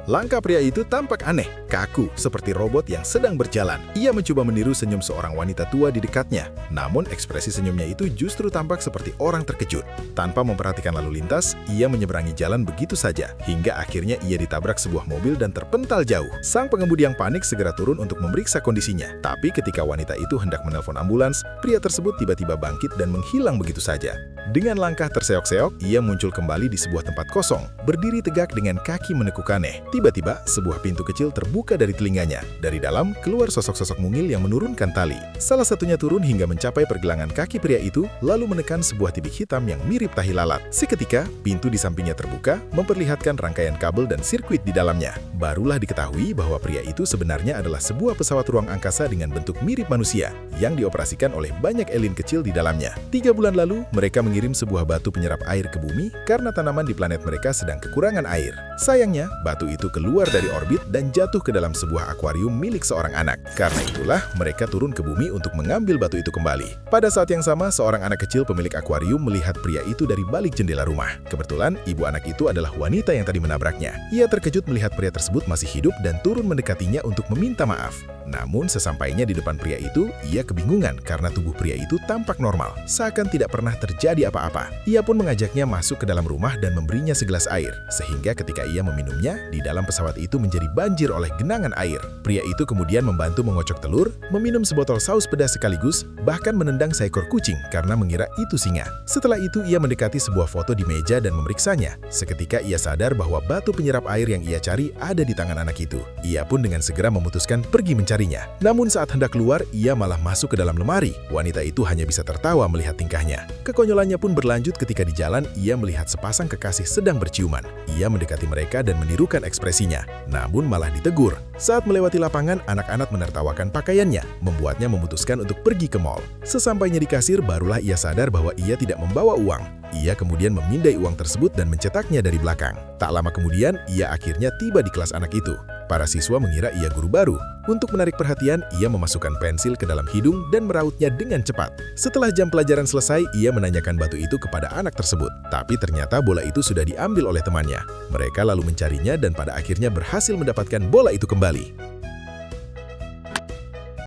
Langkah pria itu tampak aneh, kaku, seperti robot yang sedang berjalan. Ia mencoba meniru senyum seorang wanita tua di dekatnya. Namun ekspresi senyumnya itu justru tampak seperti orang terkejut. Tanpa memperhatikan lalu lintas, ia menyeberangi jalan begitu saja. Hingga akhirnya ia ditabrak sebuah mobil dan terpental jauh. Sang pengemudi yang panik segera turun untuk memeriksa kondisinya. Tapi ketika wanita itu hendak menelpon ambulans, pria tersebut tiba-tiba bangkit dan menghilang begitu saja. Dengan langkah terseok-seok, ia muncul kembali di sebuah tempat kosong, berdiri tegak dengan kaki menekuk aneh. Tiba-tiba, sebuah pintu kecil terbuka dari telinganya. Dari dalam, keluar sosok-sosok mungil yang menurunkan tali. Salah satunya turun hingga mencapai pergelangan kaki pria itu, lalu menekan sebuah tibik hitam yang mirip tahi lalat. Seketika, pintu di sampingnya terbuka, memperlihatkan rangkaian kabel dan sirkuit di dalamnya. Barulah diketahui bahwa pria itu sebenarnya adalah sebuah pesawat ruang angkasa dengan bentuk mirip manusia, yang dioperasikan oleh banyak alien kecil di dalamnya. 3 bulan lalu, mereka mengirim sebuah batu penyerap air ke bumi karena tanaman di planet mereka sedang kekurangan air. Sayangnya, batu itu keluar dari orbit dan jatuh ke dalam sebuah akuarium milik seorang anak. Karena itulah, mereka turun ke bumi untuk mengambil batu itu kembali. Pada saat yang sama, seorang anak kecil pemilik akuarium melihat pria itu dari balik jendela rumah. Kebetulan, ibu anak itu adalah wanita yang tadi menabraknya. Ia terkejut melihat pria tersebut masih hidup dan turun mendekatinya untuk meminta maaf. Namun, sesampainya di depan pria itu, ia kebingungan karena tubuh pria itu tampak normal, seakan tidak pernah terjadi apa-apa. Ia pun mengajaknya masuk ke dalam rumah dan memberinya segelas air, sehingga ketika ia meminumnya, di dalam pesawat itu menjadi banjir oleh genangan air. Pria itu kemudian membantu mengocok telur, meminum sebotol saus pedas sekaligus, bahkan menendang seekor kucing karena mengira itu singa. Setelah itu, ia mendekati sebuah foto di meja dan memeriksanya. Seketika ia sadar bahwa batu penyerap air yang ia cari ada di tangan anak itu. Ia pun dengan segera memutuskan pergi mencarinya. Namun saat hendak keluar, ia malah masuk ke dalam lemari. Wanita itu hanya bisa tertawa melihat tingkahnya. Kekonyolannya pun berlanjut ketika di jalan ia melihat sepasang kekasih sedang berciuman. Ia mendekati mereka dan menirukan ekspresinya, namun malah ditegur. Saat melewati lapangan, anak-anak menertawakan pakaiannya, membuatnya memutuskan untuk pergi ke mall. Sesampainya di kasir, barulah ia sadar bahwa ia tidak membawa uang. Ia kemudian memindai uang tersebut dan mencetaknya dari belakang. Tak lama kemudian, ia akhirnya tiba di kelas anak itu. Para siswa mengira ia guru baru. Untuk menarik perhatian, ia memasukkan pensil ke dalam hidung dan merautnya dengan cepat. Setelah jam pelajaran selesai, ia menanyakan batu itu kepada anak tersebut. Tapi ternyata bola itu sudah diambil oleh temannya. Mereka lalu mencarinya dan pada akhirnya berhasil mendapatkan bola itu kembali.